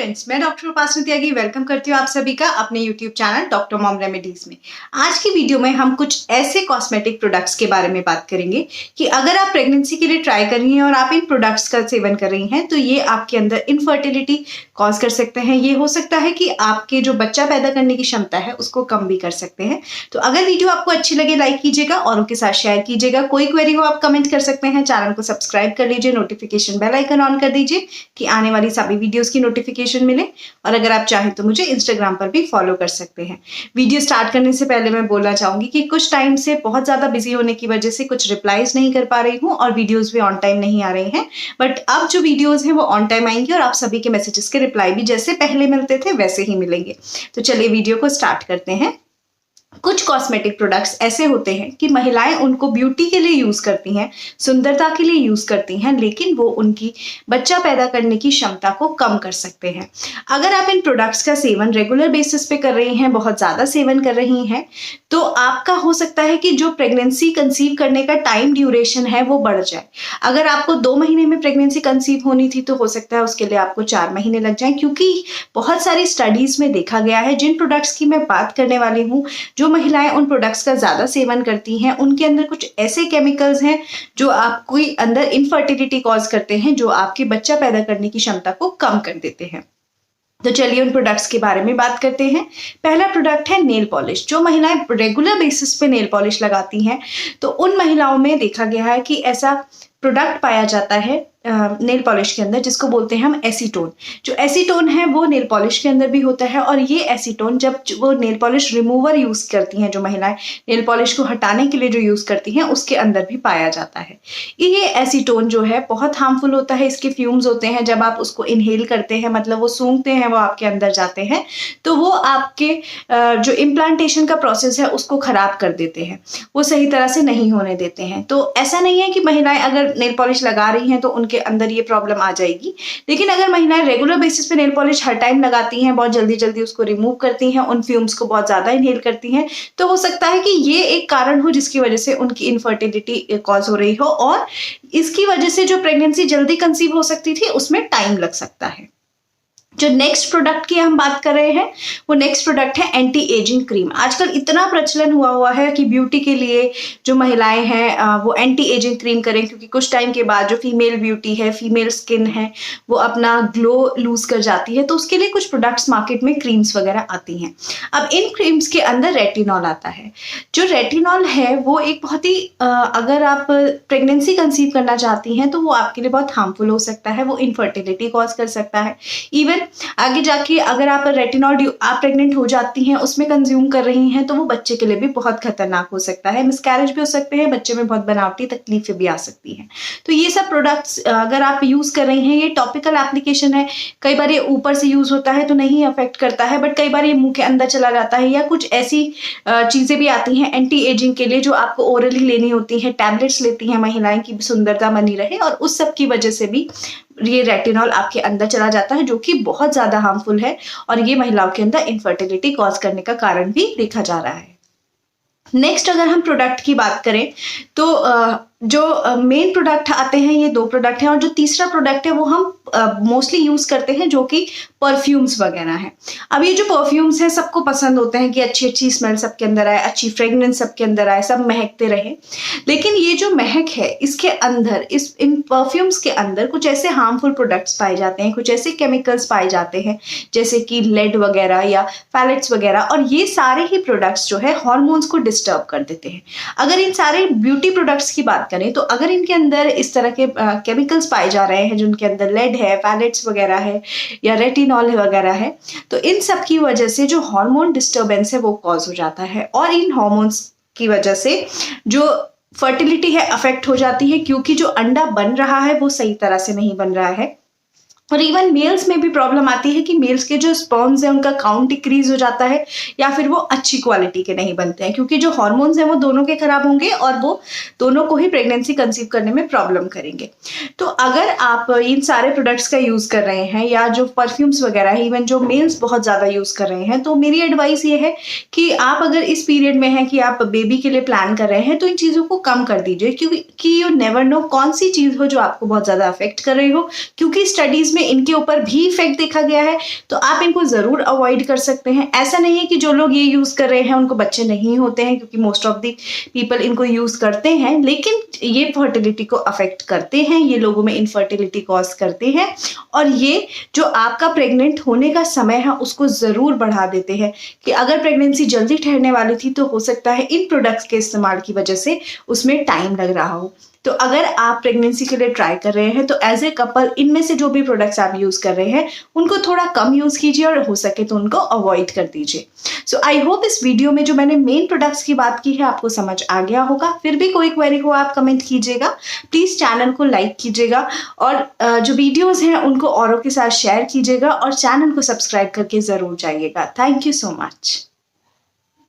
Friends, मैं doctor उपासना त्यागी welcome करती हूँ आप सभी का अपने YouTube channel doctor mom remedies में। आज की वीडियो में हम कुछ ऐसे कॉस्मेटिक प्रोडक्ट्स के बारे में बात करेंगे कि अगर आप प्रेगनेंसी के लिए ट्राई कर रही हैं और आप इन प्रोडक्ट्स का सेवन कर रही हैं तो ये आपके अंदर इनफर्टिलिटी कॉज कर सकते हैं। ये हो सकता है कि आपके जो बच्चा पैदा करने की क्षमता है उसको कम भी कर सकते हैं। तो अगर वीडियो आपको अच्छी लगे लाइक कीजिएगा, औरों के साथ शेयर कीजिएगा। कोई क्वेरी हो आप कमेंट कर सकते हैं। चैनल को सब्सक्राइब कर लीजिए, नोटिफिकेशन बेल आइकन ऑन कर दीजिए कि आने वाली सभी वीडियोस की नोटिफिकेशन मिले। और अगर आप चाहें तो मुझे इंस्टाग्राम पर भी फॉलो कर सकते हैं। वीडियो स्टार्ट करने से पहले मैं बोलना चाहूंगी कि कुछ टाइम से बहुत ज्यादा बिजी होने की वजह से कुछ रिप्लाईज नहीं कर पा रही हूँ और वीडियोस भी ऑन टाइम नहीं आ रही हैं। बट अब जो वीडियोस हैं वो ऑन टाइम आएंगी और आप सभी के मैसेजेस के रिप्लाई भी जैसे पहले मिलते थे वैसे ही मिलेंगे। तो चलिए वीडियो को स्टार्ट करते हैं। कुछ कॉस्मेटिक प्रोडक्ट्स ऐसे होते हैं कि महिलाएं उनको ब्यूटी के लिए यूज करती हैं, सुंदरता के लिए यूज करती हैं, लेकिन वो उनकी बच्चा पैदा करने की क्षमता को कम कर सकते हैं। अगर आप इन प्रोडक्ट्स का सेवन रेगुलर बेसिस पे कर रही हैं, बहुत ज्यादा सेवन कर रही हैं, तो आपका हो सकता है कि जो प्रेगनेंसी कंसीव करने का टाइम ड्यूरेशन है वो बढ़ जाए। अगर आपको 2 महीने में प्रेगनेंसी कंसीव होनी थी तो हो सकता है उसके लिए आपको 4 महीने लग जाए, क्योंकि बहुत सारी स्टडीज में देखा गया है जिन प्रोडक्ट्स की मैं बात करने वाली हूँ, जो महिलाएं उन प्रोडक्ट्स का ज्यादा सेवन करती हैं उनके अंदर कुछ ऐसे केमिकल्स हैं जो आपको अंदर इनफर्टिलिटी कॉज करते हैं, जो आपके बच्चा पैदा करने की क्षमता को कम कर देते हैं। तो चलिए उन प्रोडक्ट्स के बारे में बात करते हैं। पहला प्रोडक्ट है नेल पॉलिश। जो महिलाएं रेगुलर बेसिस पे नेल पॉलिश लगाती हैं तो उन महिलाओं में देखा गया है कि ऐसा प्रोडक्ट पाया जाता है नेल पॉलिश के अंदर जिसको बोलते हैं हम एसीटोन। जो एसीटोन है वो नेल पॉलिश के अंदर भी होता है और ये एसीटोन जब वो नेल पॉलिश रिमूवर यूज करती हैं, जो महिलाएं नेल पॉलिश को हटाने के लिए जो यूज करती हैं, उसके अंदर भी पाया जाता है। ये एसीटोन जो है बहुत हार्मफुल होता है। इसके फ्यूम्स होते हैं, जब आप उसको इनहेल करते हैं, मतलब वो सूंघते हैं, वो आपके अंदर जाते हैं तो वो आपके जो इम्प्लांटेशन का प्रोसेस है उसको खराब कर देते हैं, वो सही तरह से नहीं होने देते हैं। तो ऐसा नहीं है कि महिलाएं अगर नेल पॉलिश लगा रही हैं तो उनके अंदर ये प्रॉब्लम आ जाएगी, लेकिन अगर महिलाएं रेगुलर बेसिस पे नेल पॉलिश हर टाइम लगाती हैं, बहुत जल्दी जल्दी उसको रिमूव करती हैं, उन फ्यूम्स को बहुत ज्यादा इनहेल करती हैं, तो हो सकता है कि ये एक कारण हो जिसकी वजह से उनकी इनफर्टिलिटी कॉज हो रही हो और इसकी वजह से जो प्रेगनेंसी जल्दी कंसीव हो सकती थी उसमें टाइम लग सकता है। जो नेक्स्ट प्रोडक्ट की हम बात कर रहे हैं वो नेक्स्ट प्रोडक्ट है एंटी एजिंग क्रीम। आजकल इतना प्रचलन हुआ है कि ब्यूटी के लिए जो महिलाएं हैं वो एंटी एजिंग क्रीम करें, क्योंकि कुछ टाइम के बाद जो फीमेल ब्यूटी है, फीमेल स्किन है, वो अपना ग्लो लूज कर जाती है, तो उसके लिए कुछ प्रोडक्ट्स मार्केट में क्रीम्स वगैरह आती हैं। अब इन क्रीम्स के अंदर रेटिनॉल आता है। जो रेटिनॉल है वो एक बहुत ही अगर आप प्रेगनेंसी कंसीव करना चाहती हैं तो वो आपके लिए बहुत हार्मफुल हो सकता है, वो इनफर्टिलिटी कॉज कर सकता है। इवन आगे जाके अगर आप रेटिनॉल आप प्रेग्नेंट हो जाती हैं उसमें कंज्यूम कर रही हैं तो वो बच्चे के लिए भी बहुत खतरनाक हो सकता है। मिसकैरेज भी हो सकते हैं, बच्चे में बहुत बनावटी तकलीफें भी आ सकती हैं। तो ये सब प्रोडक्ट्स अगर आप यूज कर रही हैं, ये टॉपिकल एप्लीकेशन है, कई बार ये ऊपर से यूज होता है तो नहीं अफेक्ट करता है, बट कई बार ये मुंह के अंदर चला जाता है, या कुछ ऐसी चीजें भी आती हैं एंटी एजिंग के लिए जो आपको ओरली लेनी होती है, टैबलेट्स लेती हैं महिलाएं की सुंदरता बनी रहे, और उस सब की वजह से भी ये रेटिनॉल आपके अंदर चला जाता है, जो कि बहुत ज्यादा हार्मफुल है और ये महिलाओं के अंदर इनफर्टिलिटी कॉज करने का कारण भी देखा जा रहा है। नेक्स्ट अगर हम प्रोडक्ट की बात करें तो जो मेन प्रोडक्ट आते हैं ये 2 प्रोडक्ट हैं, और जो तीसरा प्रोडक्ट है वो हम मोस्टली यूज करते हैं, जो कि परफ्यूम्स वगैरह हैं। अब ये जो परफ्यूम्स हैं सबको पसंद होते हैं कि अच्छी अच्छी स्मेल सबके अंदर आए, अच्छी फ्रेग्रेंस सबके अंदर आए, सब महकते रहे, लेकिन ये जो महक है इसके अंदर इन परफ्यूम्स के अंदर कुछ ऐसे हार्मफुल प्रोडक्ट्स पाए जाते हैं, कुछ ऐसे केमिकल्स पाए जाते हैं जैसे कि लेड वगैरह या फैलेट्स वगैरह, और ये सारे ही प्रोडक्ट्स जो है हॉर्मोन्स को डिस्टर्ब कर देते हैं। अगर इन सारे ब्यूटी प्रोडक्ट्स की बात करें तो अगर इनके अंदर इस तरह के केमिकल्स पाए जा रहे हैं जिनके अंदर लेड है, फैलेट्स वगैरह है या रेटिनॉल वगैरह है, तो इन सब की वजह से जो हार्मोन डिस्टर्बेंस है वो कॉज हो जाता है, और इन हार्मोन्स की वजह से जो फर्टिलिटी है अफेक्ट हो जाती है, क्योंकि जो अंडा बन रहा है वो सही तरह से नहीं बन रहा है। और इवन मेल्स में भी प्रॉब्लम आती है कि मेल्स के जो स्पर्म्स हैं उनका काउंट डिक्रीज हो जाता है, या फिर वो अच्छी क्वालिटी के नहीं बनते हैं, क्योंकि जो हार्मोन्स हैं वो दोनों के खराब होंगे और वो दोनों को ही प्रेगनेंसी कंसीव करने में प्रॉब्लम करेंगे। तो अगर आप इन सारे प्रोडक्ट्स का यूज कर रहे हैं, या जो परफ्यूम्स वगैरह है, इवन जो मेल्स बहुत ज्यादा यूज कर रहे हैं, तो मेरी एडवाइस ये है कि आप अगर इस पीरियड में हैं कि आप बेबी के लिए प्लान कर रहे हैं तो इन चीजों को कम कर दीजिए, क्योंकि यू नेवर नो कौन सी चीज हो जो आपको बहुत ज्यादा अफेक्ट कर रही हो, क्योंकि स्टडीज में इनके ऊपर भी इफेक्ट देखा गया है, तो आप इनको ज़रूर अवॉइड कर सकते हैं। ऐसा नहीं है कि जो लोग ये यूज़ कर रहे हैं उनको बच्चे नहीं होते हैं, क्योंकि मोस्ट ऑफ द पीपल इनको यूज़ करते हैं, लेकिन ये फर्टिलिटी को अफेक्ट करते हैं, ये लोगों में इनफर्टिलिटी कॉज करते हैं, और ये जो आपका प्रेग्नेंट होने का समय है उसको ज़रूर बढ़ा देते हैं। कि अगर प्रेगनेंसी जल्दी ठहरने वाली थी तो हो सकता है इन प्रोडक्ट्स के इस्तेमाल की वजह से उसमें टाइम लग रहा हो। तो अगर आप प्रेगनेंसी के लिए ट्राई कर रहे हैं तो एज ए कपल इनमें से जो भी प्रोडक्ट्स आप यूज़ कर रहे हैं उनको थोड़ा कम यूज़ कीजिए और हो सके तो उनको अवॉइड कर दीजिए। सो आई होप इस वीडियो में जो मैंने मेन प्रोडक्ट्स की बात की है आपको समझ आ गया होगा। फिर भी कोई क्वेरी हो आप कमेंट कीजिएगा, प्लीज़ चैनल को लाइक कीजिएगा और जो वीडियोज़ हैं उनको औरों के साथ शेयर कीजिएगा और चैनल को सब्सक्राइब करके ज़रूर जाइएगा। Thank you so much.